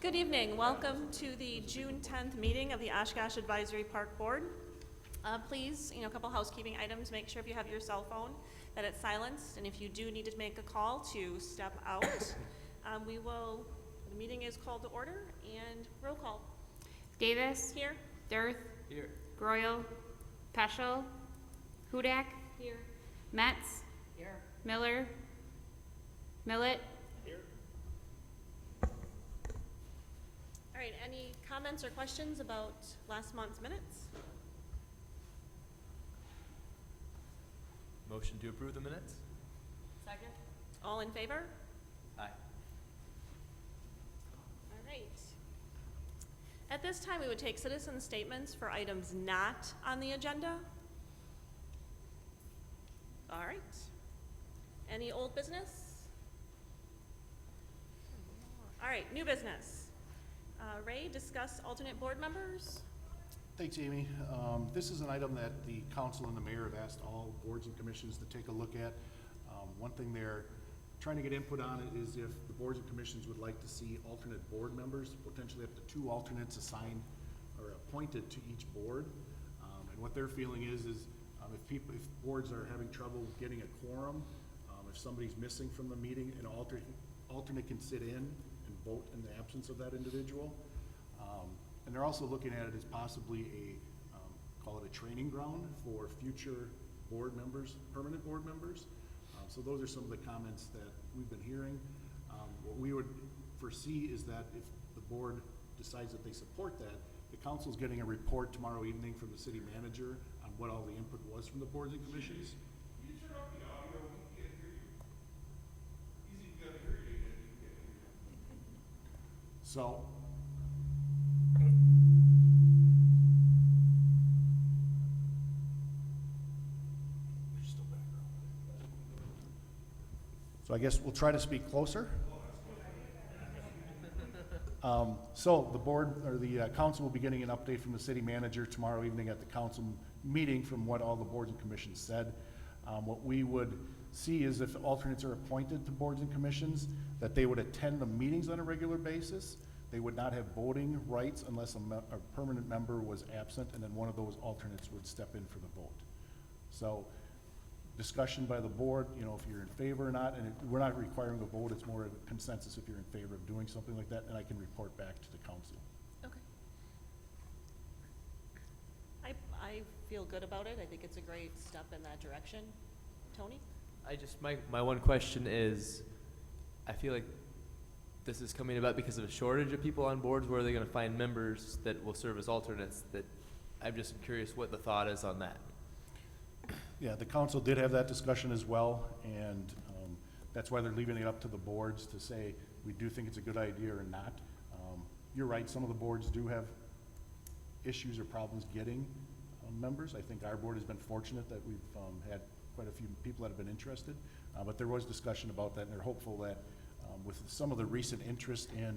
Good evening. Welcome to the June 10th meeting of the Oshkosh Advisory Park Board. Please, a couple housekeeping items. Make sure if you have your cell phone that it's silenced, and if you do need to make a call, to step out. The meeting is called to order, and roll call. Davis. Here. Dirth. Here. Groyle. Peschel. Hudak. Here. Metz. Here. Miller. Millet. Here. All right, any comments or questions about last month's minutes? Motion to approve the minutes? Second. All in favor? Aye. All right. At this time, we would take citizen statements for items not on the agenda. All right. Any old business? All right, new business. Ray, discuss alternate board members. Thanks, Amy. This is an item that the council and the mayor have asked all boards and commissions to take a look at. One thing they're trying to get input on it is if the boards and commissions would like to see alternate board members, potentially up to 2 alternates assigned or appointed to each board. And what they're feeling is if boards are having trouble getting a quorum, if somebody's missing from the meeting, an alternate can sit in and vote in the absence of that individual. And they're also looking at it as possibly call it a training ground for future board members, permanent board members. So those are some of the comments that we've been hearing. What we would foresee is that if the board decides that they support that, the council's getting a report tomorrow evening from the city manager on what all the input was from the boards and commissions. You turn off the audio, we can't hear you. Easy, you gotta hear you, you can't hear you. So, I guess we'll try to speak closer. So the board or the council will be getting an update from the city manager tomorrow evening at the council meeting from what all the boards and commissions said. What we would see is if alternates are appointed to boards and commissions, that they would attend the meetings on a regular basis. They would not have voting rights unless a permanent member was absent, and then one of those alternates would step in for the vote. So discussion by the board, if you're in favor or not, and we're not requiring a vote, it's more of a consensus if you're in favor of doing something like that, and I can report back to the council. Okay. I feel good about it. I think it's a great step in that direction. Tony? My one question is, I feel like this is coming about because of a shortage of people on boards. Where are they gonna find members that will serve as alternates? I'm just curious what the thought is on that. Yeah, the council did have that discussion as well, and that's why they're leaving it up to the boards to say, we do think it's a good idea or not. You're right, some of the boards do have issues or problems getting members. I think our board has been fortunate that we've had quite a few people that have been interested, but there was discussion about that, and they're hopeful that with some of the recent interest in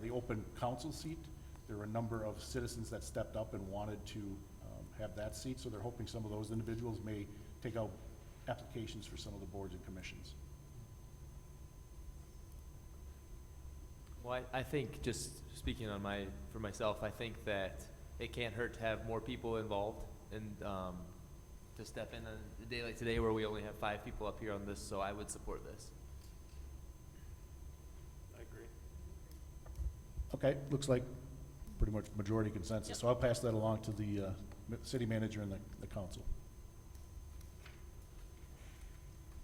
the open council seat, there were a number of citizens that stepped up and wanted to have that seat, so they're hoping some of those individuals may take out applications for some of the boards and commissions. Well, I think, just speaking for myself, I think that it can't hurt to have more people involved and to step in on a day like today where we only have 5 people up here on this, so I would support this. I agree. Okay, looks like pretty much majority consensus, Yep. so I'll pass that along to the city manager and the council.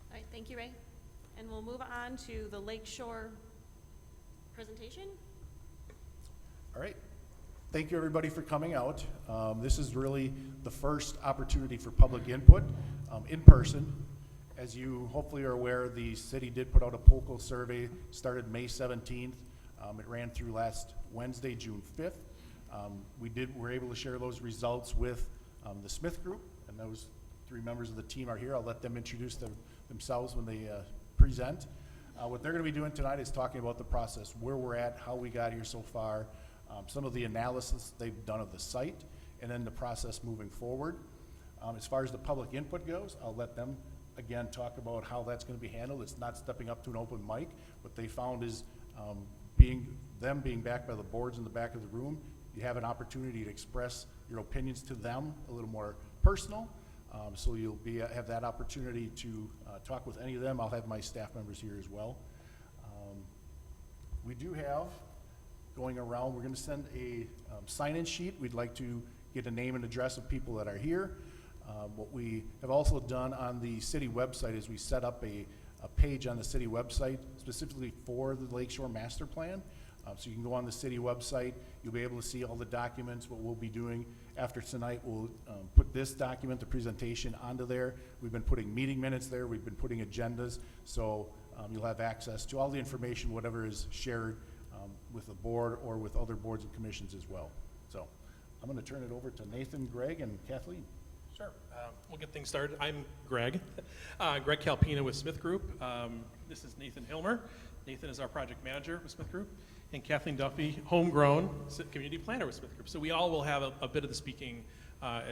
All right, thank you, Ray. And we'll move on to the Lakeshore presentation. All right. Thank you, everybody, for coming out. This is really the first opportunity for public input in person. As you hopefully are aware, the city did put out a POCO survey, started May 17th. It ran through last Wednesday, June 5th. We were able to share those results with the Smith Group, and those 3 members of the team are here. I'll let them introduce themselves when they present. What they're going to be doing tonight is talking about the process, where we're at, how we got here so far, some of the analysis they've done of the site, and then the process moving forward. As far as the public input goes, I'll let them again talk about how that's going to be handled. It's not stepping up to an open mic. What they found is being them being backed by the boards in the back of the room, you have an opportunity to express your opinions to them a little more personal. So you'll have that opportunity to talk with any of them. I'll have my staff members here as well. We do have, going around, we're going to send a sign-in sheet. We'd like to get a name and address of people that are here. What we have also done on the city website is we set up a page on the city website specifically for the Lakeshore Master Plan. So you can go on the city website, you'll be able to see all the documents. What we'll be doing after tonight, we'll put this document, the presentation, onto there. We've been putting meeting minutes there, we've been putting agendas, so you'll have access to all the information, whatever is shared with the board or with other boards and commissions as well. So I'm going to turn it over to Nathan, Greg, and Kathleen. Sure. We'll get things started. I'm Greg. Greg Calpina with Smith Group. This is Nathan Hilmer. Nathan is our project manager with Smith Group. And Kathleen Duffy, homegrown community planner with Smith Group. So we all will have a bit of the speaking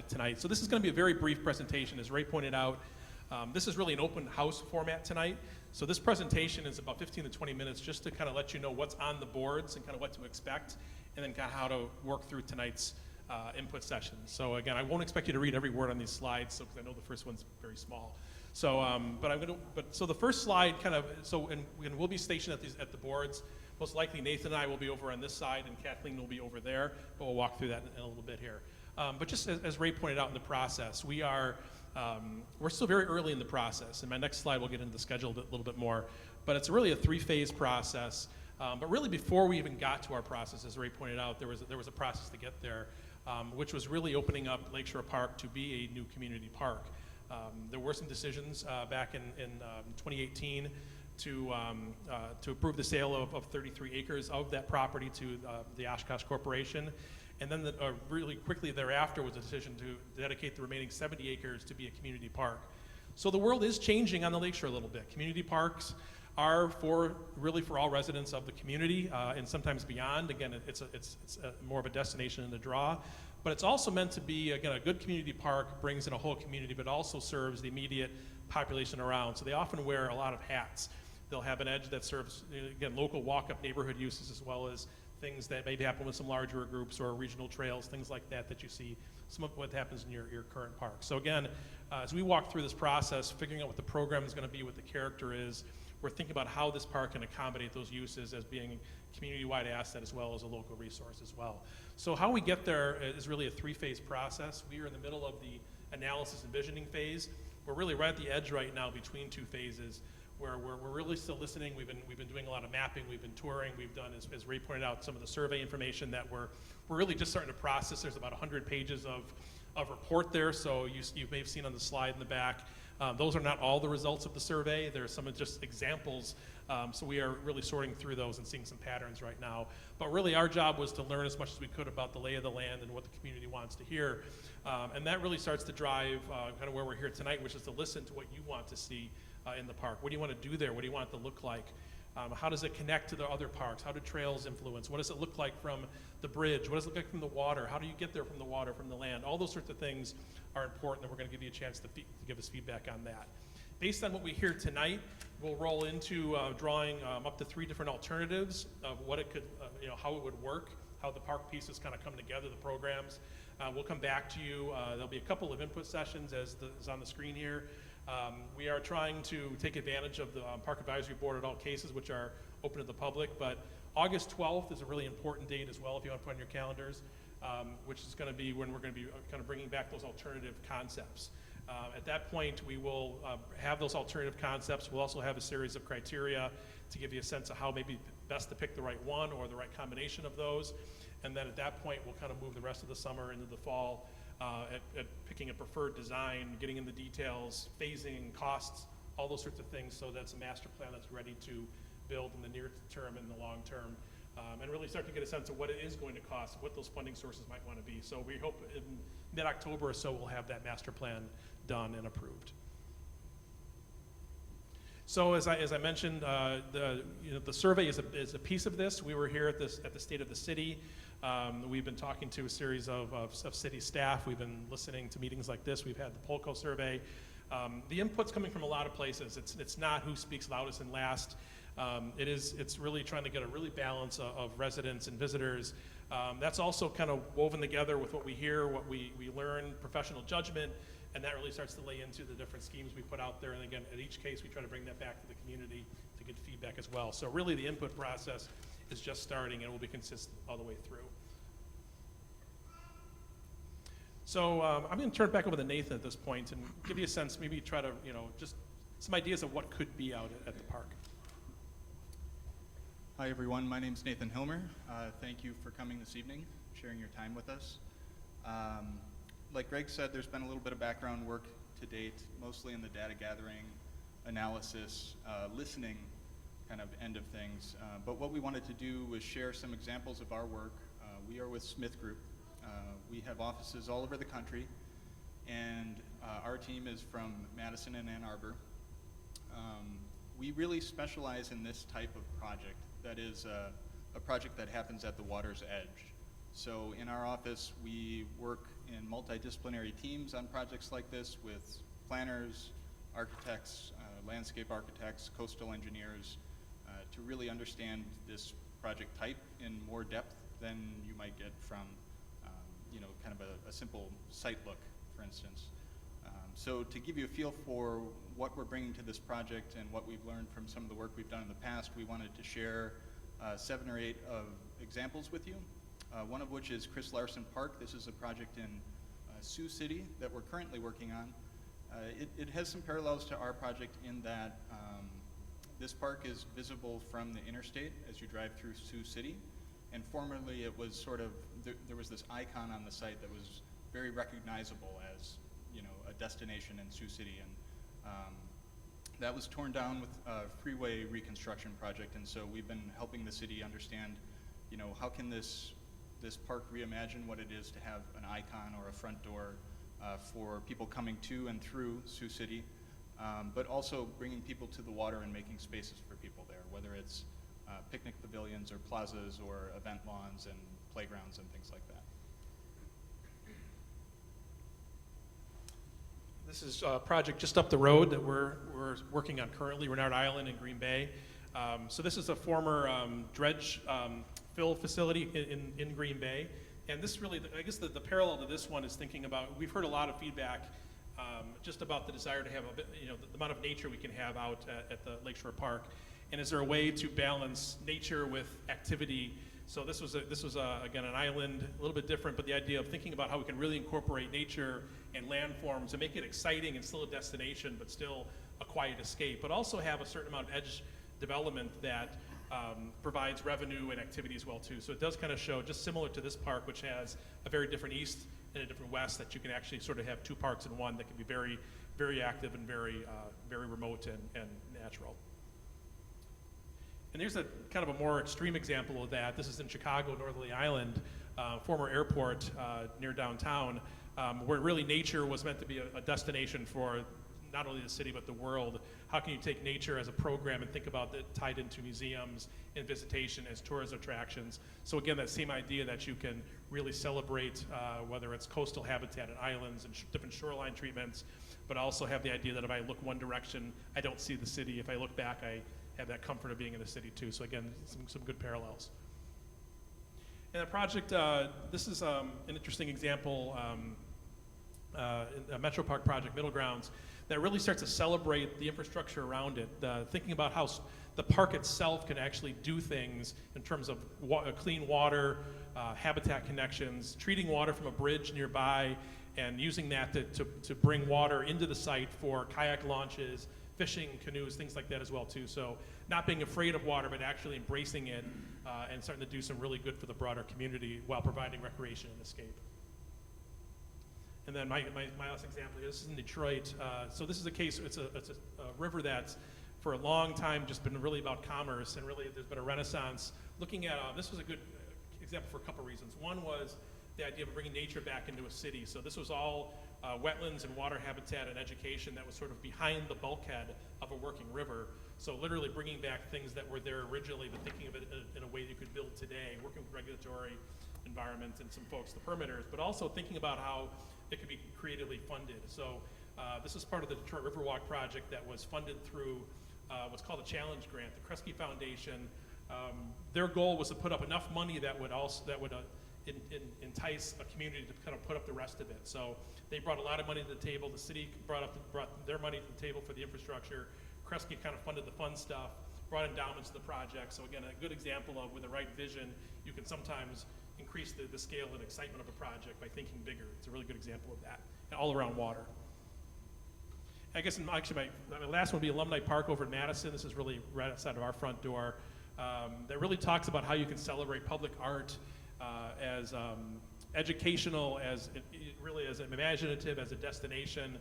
tonight. So this is going to be a very brief presentation. As Ray pointed out, this is really an open house format tonight. So this presentation is about 15 to 20 minutes just to kind of let you know what's on the boards and kind of what to expect, and then kind of how to work through tonight's input session. So again, I won't expect you to read every word on these slides, because I know the first one's very small. So, so the first slide kind of, and we'll be stationed at the boards. Most likely Nathan and I will be over on this side, and Kathleen will be over there, but we'll walk through that in a little bit here. But just as Ray pointed out in the process, we're still very early in the process. In my next slide, we'll get into the schedule a little bit more, but it's really a three-phase process. But really, before we even got to our process, as Ray pointed out, there was a process to get there, which was really opening up Lakeshore Park to be a new community park. There were some decisions back in 2018 to approve the sale of 33 acres of that property to the Oshkosh Corporation. And then really quickly thereafter was a decision to dedicate the remaining 70 acres to be a community park. So the world is changing on the lakeshore a little bit. Community parks are really for all residents of the community and sometimes beyond. Again, it's more of a destination and a draw. But it's also meant to be, again, a good community park brings in a whole community, but also serves the immediate population around. So they often wear a lot of hats. They'll have an edge that serves, again, local walk-up neighborhood uses, as well as things that maybe happen with some larger groups or regional trails, things like that you see, some of what happens in your current park. So again, as we walk through this process, figuring out what the program is going to be, what the character is, we're thinking about how this park can accommodate those uses as being a community-wide asset as well as a local resource as well. So how we get there is really a three-phase process. We are in the middle of the analysis and visioning phase. We're really right at the edge right now between two phases, where we're really still listening. We've been doing a lot of mapping. We've been touring. We've done, as Ray pointed out, some of the survey information that we're really just starting to process. There's about 100 pages of report there. So you may have seen on the slide in the back. Those are not all the results of the survey. There are some just examples. So we are really sorting through those and seeing some patterns right now. But really our job was to learn as much as we could about the lay of the land and what the community wants to hear. And that really starts to drive kind of where we're here tonight, which is to listen to what you want to see in the park. What do you want to do there? What do you want it to look like? How does it connect to the other parks? How do trails influence? What does it look like from the bridge? What does it look like from the water? How do you get there from the water, from the land? All those sorts of things are important, and we're going to give you a chance to give us feedback on that. Based on what we hear tonight, we'll roll into drawing up to 3 different alternatives of what it could, how it would work, how the park pieces kind of come together, the programs. We'll come back to you. There'll be a couple of input sessions as is on the screen here. We are trying to take advantage of the Park Advisory Board at all cases, which are open to the public, but August 12th is a really important date as well, if you want to put on your calendars, which is going to be when we're going to be kind of bringing back those alternative concepts. At that point, we will have those alternative concepts. We'll also have a series of criteria to give you a sense of how maybe best to pick the right one or the right combination of those. And then at that point, we'll kind of move the rest of the summer into the fall at picking a preferred design, getting in the details, phasing, costs, all those sorts of things, so that's a master plan that's ready to build in the near term and the long term, and really start to get a sense of what it is going to cost, what those funding sources might want to be. So we hope in mid-October or so we'll have that master plan done and approved. So as I mentioned, the survey is a piece of this. We were here at the State of the City. We've been talking to a series of city staff. We've been listening to meetings like this. We've had the Polco survey. The input's coming from a lot of places. It's not who speaks loudest and last. It's really trying to get a really balance of residents and visitors. That's also kind of woven together with what we hear, what we learn, professional judgment, and that really starts to lay into the different schemes we put out there. And again, at each case, we try to bring that back to the community to get feedback as well. So really, the input process is just starting and will be consistent all the way through. So I'm going to turn it back over to Nathan at this point and give you a sense, maybe try to, just some ideas of what could be out at the park. Hi everyone, my name's Nathan Hilmer. Thank you for coming this evening, sharing your time with us. Like Greg said, there's been a little bit of background work to date, mostly in the data gathering, analysis, listening kind of end of things. But what we wanted to do was share some examples of our work. We are with Smith Group. We have offices all over the country, and our team is from Madison and Ann Arbor. We really specialize in this type of project. That is a project that happens at the water's edge. So in our office, we work in multidisciplinary teams on projects like this with planners, architects, landscape architects, coastal engineers, to really understand this project type in more depth than you might get from kind of a simple site look, for instance. So to give you a feel for what we're bringing to this project and what we've learned from some of the work we've done in the past, we wanted to share 7 or 8 of examples with you. One of which is Chris Larson Park. This is a project in Sioux City that we're currently working on. It has some parallels to our project in that this park is visible from the interstate as you drive through Sioux City. And formerly it was sort of, there was this icon on the site that was very recognizable as a destination in Sioux City. And that was torn down with a freeway reconstruction project. And so we've been helping the city understand, how can this park reimagine what it is to have an icon or a front door for people coming to and through Sioux City, but also bringing people to the water and making spaces for people there, whether it's picnic pavilions or plazas or event lawns and playgrounds and things like that. This is a project just up the road that we're working on currently, Renard Island in Green Bay. So this is a former dredge fill facility in Green Bay. And this really, I guess the parallel to this one is thinking about, we've heard a lot of feedback just about the desire to have a bit, the amount of nature we can have out at the Lakeshore Park. And is there a way to balance nature with activity? So this was again an island, a little bit different, but the idea of thinking about how we can really incorporate nature and landforms and make it exciting and still a destination, but still a quiet escape, but also have a certain amount of edge development that provides revenue and activity as well too. So it does kind of show, just similar to this park, which has a very different east and a different west, that you can actually sort of have 2 parks in one that can be very, very active and very remote and natural. And here's a kind of a more extreme example of that. This is in Chicago, Northerly Island, former airport near downtown, where really nature was meant to be a destination for not only the city but the world. How can you take nature as a program and think about it tied into museums and visitation as tourist attractions? So again, that same idea that you can really celebrate whether it's coastal habitat and islands and different shoreline treatments, but also have the idea that if I look one direction, I don't see the city. If I look back, I have that comfort of being in the city too. So again, some good parallels. And the project, this is an interesting example, a Metro Park project, Middle Grounds, that really starts to celebrate the infrastructure around it, thinking about how the park itself can actually do things in terms of clean water, habitat connections, treating water from a bridge nearby, and using that to bring water into the site for kayak launches, fishing, canoes, things like that as well too. So not being afraid of water, but actually embracing it and starting to do some really good for the broader community while providing recreation and escape. And then my last example here, this is in Detroit. So this is a case, it's a river that's for a long time just been really about commerce, and really there's been a renaissance looking at, this was a good example for a couple reasons. One was the idea of bringing nature back into a city. So this was all wetlands and water habitat and education that was sort of behind the bulkhead of a working river. So literally bringing back things that were there originally, but thinking of it in a way that you could build today, working with regulatory environment and some folks, the permitters, but also thinking about how it could be creatively funded. So this is part of the Detroit Riverwalk project that was funded through what's called a challenge grant. The Kresge Foundation, their goal was to put up enough money that would entice a community to kind of put up the rest of it. So they brought a lot of money to the table. The city brought their money to the table for the infrastructure. Kresge kind of funded the fun stuff, brought endowments to the project. So again, a good example of with the right vision, you can sometimes increase the scale and excitement of a project by thinking bigger. It's a really good example of that, and all around water. I guess actually my last one would be Alumni Park over in Madison. This is really right outside of our front door. That really talks about how you can celebrate public art as educational, really as imaginative, as a destination,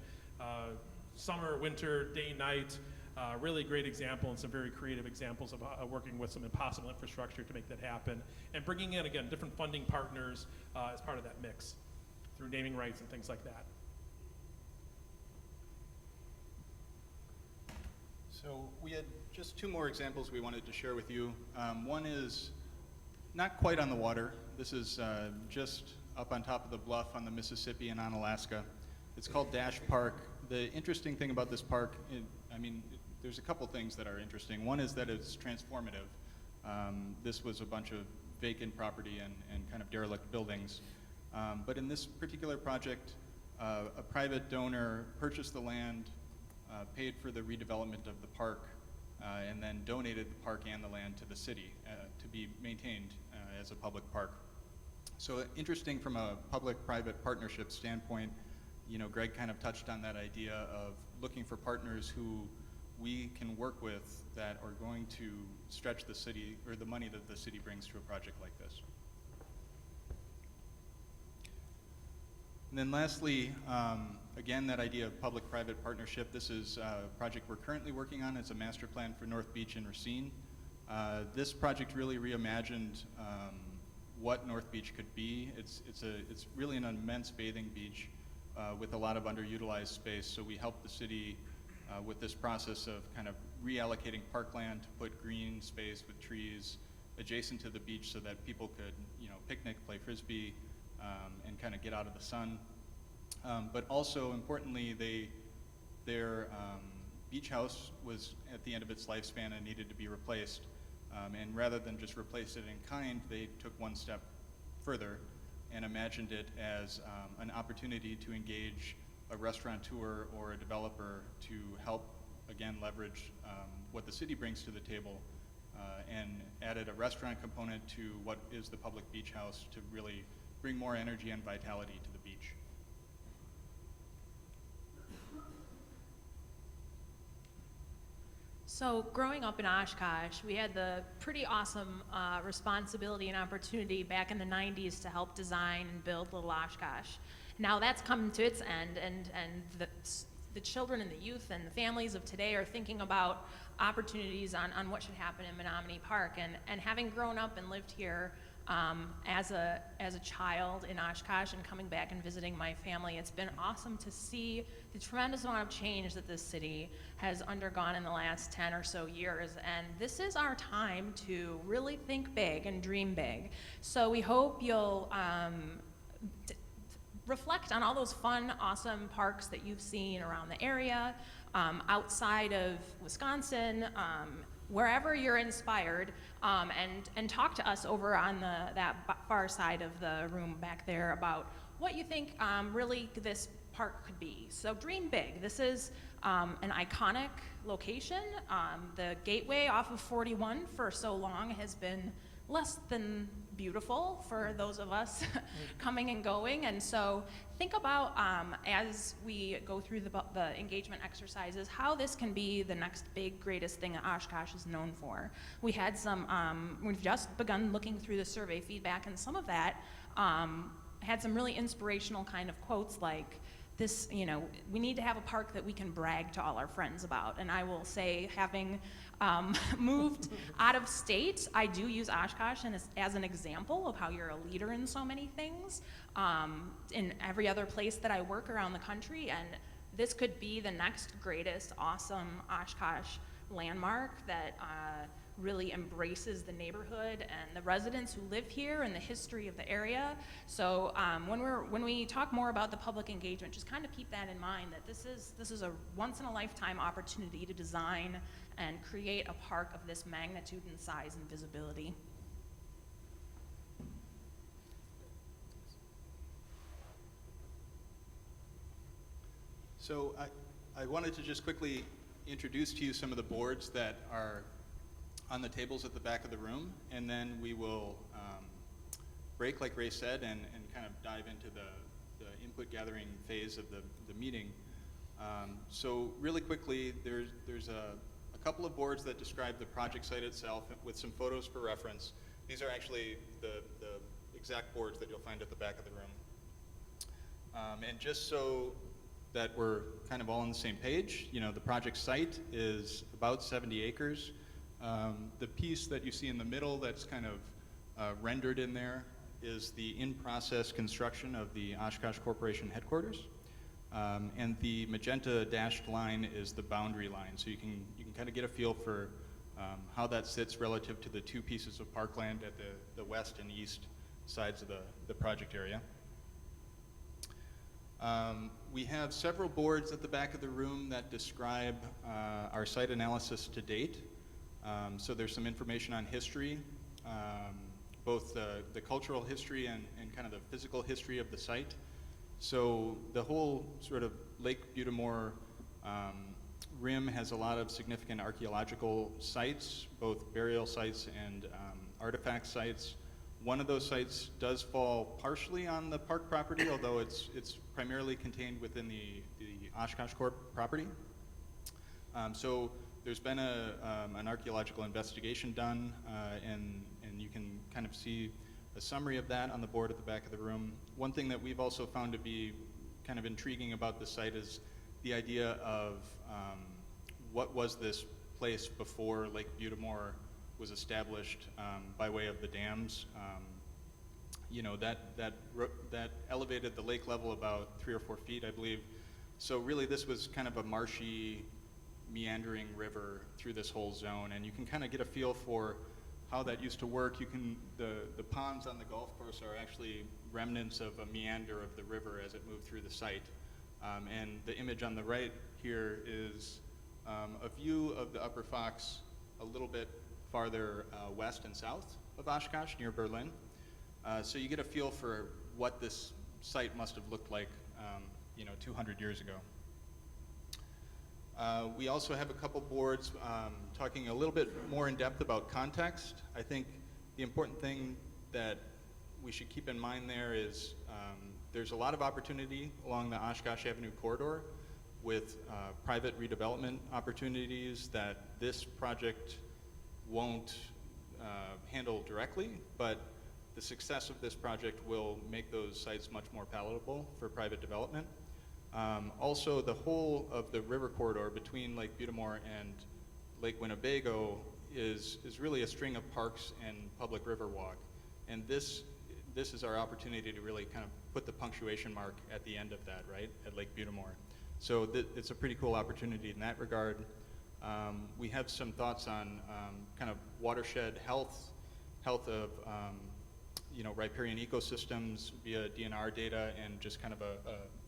summer, winter, day, night. Really great example and some very creative examples of working with some impossible infrastructure to make that happen, and bringing in, again, different funding partners as part of that mix through naming rights and things like that. So we had just 2 more examples we wanted to share with you. One is not quite on the water. This is just up on top of the bluff on the Mississippi and on Alaska. It's called Dash Park. The interesting thing about this park, there's a couple things that are interesting. One is that it's transformative. This was a bunch of vacant property and kind of derelict buildings. But in this particular project, a private donor purchased the land, paid for the redevelopment of the park, and then donated the park and the land to the city to be maintained as a public park. So interesting from a public-private partnership standpoint. Greg kind of touched on that idea of looking for partners who we can work with that are going to stretch the city, or the money that the city brings to a project like this. And then lastly, again, that idea of public-private partnership. This is a project we're currently working on. It's a master plan for North Beach and Racine. This project really reimagined what North Beach could be. It's really an immense bathing beach with a lot of underutilized space. So we helped the city with this process of kind of reallocating parkland to put green space with trees adjacent to the beach so that people could, picnic, play frisbee, and kind of get out of the sun. But also importantly, their beach house was at the end of its lifespan and needed to be replaced. And rather than just replace it in kind, they took one step further and imagined it as an opportunity to engage a restaurateur or a developer to help, again, leverage what the city brings to the table, and added a restaurant component to what is the public beach house to really bring more energy and vitality to the beach. So growing up in Oshkosh, we had the pretty awesome responsibility and opportunity back in the 90s to help design and build Little Oshkosh. Now that's come to its end, and the children and the youth and the families of today are thinking about opportunities on what should happen in Menominee Park. And having grown up and lived here as a child in Oshkosh and coming back and visiting my family, it's been awesome to see the tremendous amount of change that this city has undergone in the last 10 or so years. And this is our time to really think big and dream big. So we hope you'll reflect on all those fun, awesome parks that you've seen around the area, outside of Wisconsin, wherever you're inspired, and talk to us over on that far side of the room back there about what you think really this park could be. So dream big. This is an iconic location. The gateway off of 41 for so long has been less than beautiful for those of us coming and going. And so think about, as we go through the engagement exercises, how this can be the next big, greatest thing that Oshkosh is known for. We had we've just begun looking through the survey feedback, and some of that had some really inspirational kind of quotes like, this, we need to have a park that we can brag to all our friends about. And I will say, having moved out of state, I do use Oshkosh as an example of how you're a leader in so many things in every other place that I work around the country. And this could be the next greatest awesome Oshkosh landmark that really embraces the neighborhood and the residents who live here and the history of the area. So when we talk more about the public engagement, just kind of keep that in mind, that this is a once in a lifetime opportunity to design and create a park of this magnitude and size and visibility. So I wanted to just quickly introduce to you some of the boards that are on the tables at the back of the room, and then we will break, like Ray said, and kind of dive into the input gathering phase of the meeting. So really quickly, there's a couple of boards that describe the project site itself with some photos for reference. These are actually the exact boards that you'll find at the back of the room. And just so that we're kind of all on the same page, you know, the project site is about 70 acres. The piece that you see in the middle that's kind of rendered in there is the in-process construction of the Oshkosh Corporation headquarters. And the magenta dashed line is the boundary line. So you can kind of get a feel for how that sits relative to the two pieces of parkland at the west and east sides of the project area. We have several boards at the back of the room that describe our site analysis to date. So there's some information on history, both the cultural history and kind of the physical history of the site. So the whole sort of Lake Butamore rim has a lot of significant archaeological sites, both burial sites and artifact sites. One of those sites does fall partially on the park property, although it's primarily contained within the Oshkosh Corp property. So there's been an archaeological investigation done, and you can kind of see a summary of that on the board at the back of the room. One thing that we've also found to be kind of intriguing about the site is the idea of what was this place before Lake Butamore was established by way of the dams. You know, that elevated the lake level about 3 or 4 feet, I believe. So really this was kind of a marshy, meandering river through this whole zone, and you can kind of get a feel for how that used to work. You can, the ponds on the golf course are actually remnants of a meander of the river as it moved through the site. And the image on the right here is a view of the Upper Fox a little bit farther west and south of Oshkosh, near Berlin. So you get a feel for what this site must have looked like, 200 years ago. We also have a couple boards talking a little bit more in depth about context. I think the important thing that we should keep in mind there is there's a lot of opportunity along the Oshkosh Avenue corridor with private redevelopment opportunities that this project won't handle directly, but the success of this project will make those sites much more palatable for private development. Also, the whole of the river corridor between Lake Butamore and Lake Winnebago is really a string of parks and public river walk. And this is our opportunity to really kind of put the punctuation mark at the end of that, right, at Lake Butamore. So it's a pretty cool opportunity in that regard. We have some thoughts on kind of watershed health of riparian ecosystems via DNR data, and just kind of a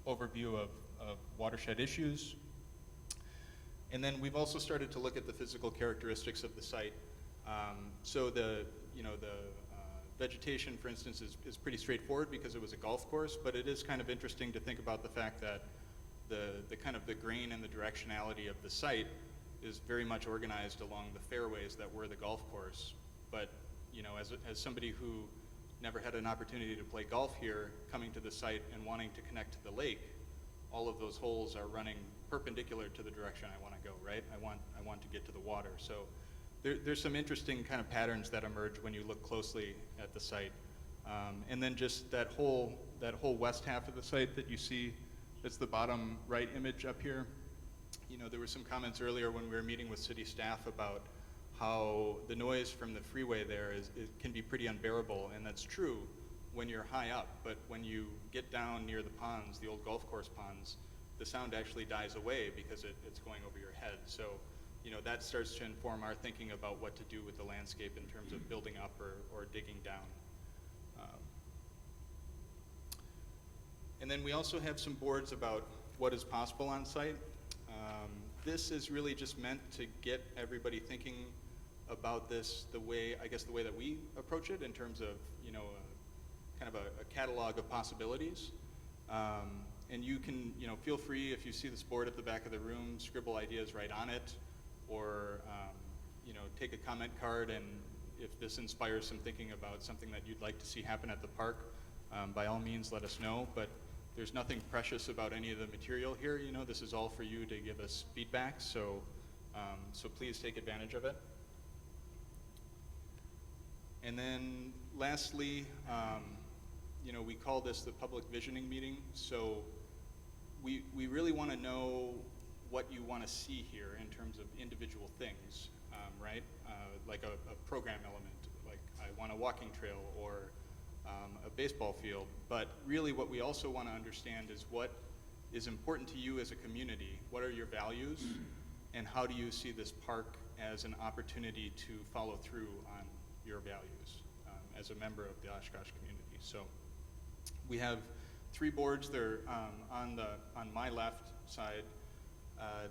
overview of watershed issues. And then we've also started to look at the physical characteristics of the site. So the vegetation, for instance, is pretty straightforward because it was a golf course, but it is kind of interesting to think about the fact that the kind of the grain and the directionality of the site is very much organized along the fairways that were the golf course. But as somebody who never had an opportunity to play golf here, coming to the site and wanting to connect to the lake, all of those holes are running perpendicular to the direction I want to go, right? I want to get to the water. So there's some interesting kind of patterns that emerge when you look closely at the site. And then just that whole west half of the site that you see, that's the bottom right image up here. There were some comments earlier when we were meeting with city staff about how the noise from the freeway there can be pretty unbearable, and that's true when you're high up, but when you get down near the ponds, the old golf course ponds, the sound actually dies away because it's going over your head. So, that starts to inform our thinking about what to do with the landscape in terms of building up or digging down. And then we also have some boards about what is possible on site. this is really just meant to get everybody thinking about this the way, I guess, the way that we approach it in terms of, you know, kind of a catalog of possibilities. And you can, you know, feel free, if you see this board at the back of the room, scribble ideas right on it, or, you know, take a comment card, and if this inspires some thinking about something that you'd like to see happen at the park, by all means, let us know. But there's nothing precious about any of the material here. You know, this is all for you to give us feedback, so, so please take advantage of it. And then lastly, you know, we call this the public visioning meeting, so we really want to know what you want to see here in terms of individual things, right? Like a program element, like I want a walking trail or a baseball field. But really what we also want to understand is what is important to you as a community. What are your values? And how do you see this park as an opportunity to follow through on your values as a member of the Oshkosh community? So we have 3 boards. They're on my left side.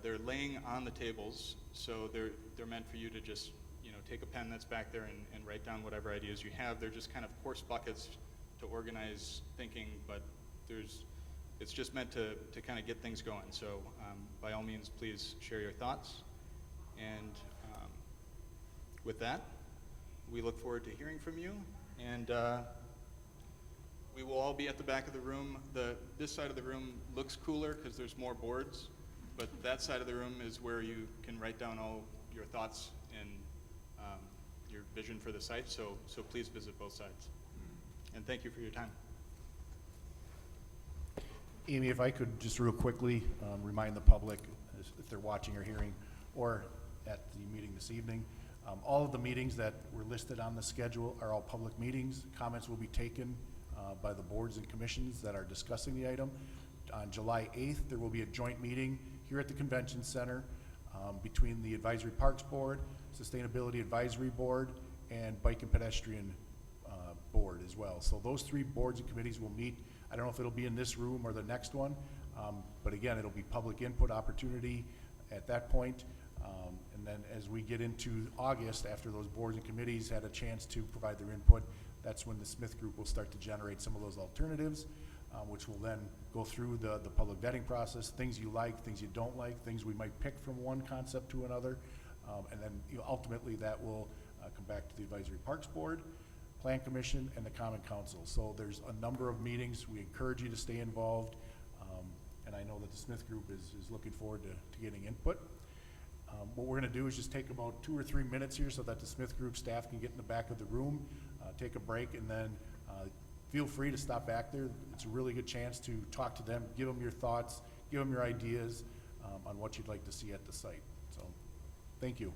They're laying on the tables, so they're meant for you to just, you know, take a pen that's back there and write down whatever ideas you have. They're just kind of coarse buckets to organize thinking, but it's just meant to kind of get things going. So by all means, please share your thoughts. And with that, we look forward to hearing from you. And we will all be at the back of the room. This side of the room looks cooler because there's more boards, but that side of the room is where you can write down all your thoughts and your vision for the site. So please visit both sides. And thank you for your time. Amy, if I could just real quickly remind the public, if they're watching or hearing, or at the meeting this evening, all of the meetings that were listed on the schedule are all public meetings. Comments will be taken by the boards and commissions that are discussing the item. On July 8th, there will be a joint meeting here at the Convention Center between the Advisory Parks Board, Sustainability Advisory Board, and Bike and Pedestrian Board as well. So those 3 boards and committees will meet. I don't know if it'll be in this room or the next one, but again, it'll be public input opportunity at that point. And then as we get into August, after those boards and committees had a chance to provide their input, that's when the Smith Group will start to generate some of those alternatives, which will then go through the public vetting process, things you like, things you don't like, things we might pick from one concept to another. And then ultimately that will come back to the Advisory Parks Board, Plan Commission, and the Common Council. So there's a number of meetings. We encourage you to stay involved. And I know that the Smith Group is looking forward to getting input. What we're going to do is just take about 2 or 3 minutes here so that the Smith Group staff can get in the back of the room, take a break, and then feel free to stop back there. It's a really good chance to talk to them, give them your thoughts, give them your ideas on what you'd like to see at the site. So, thank you.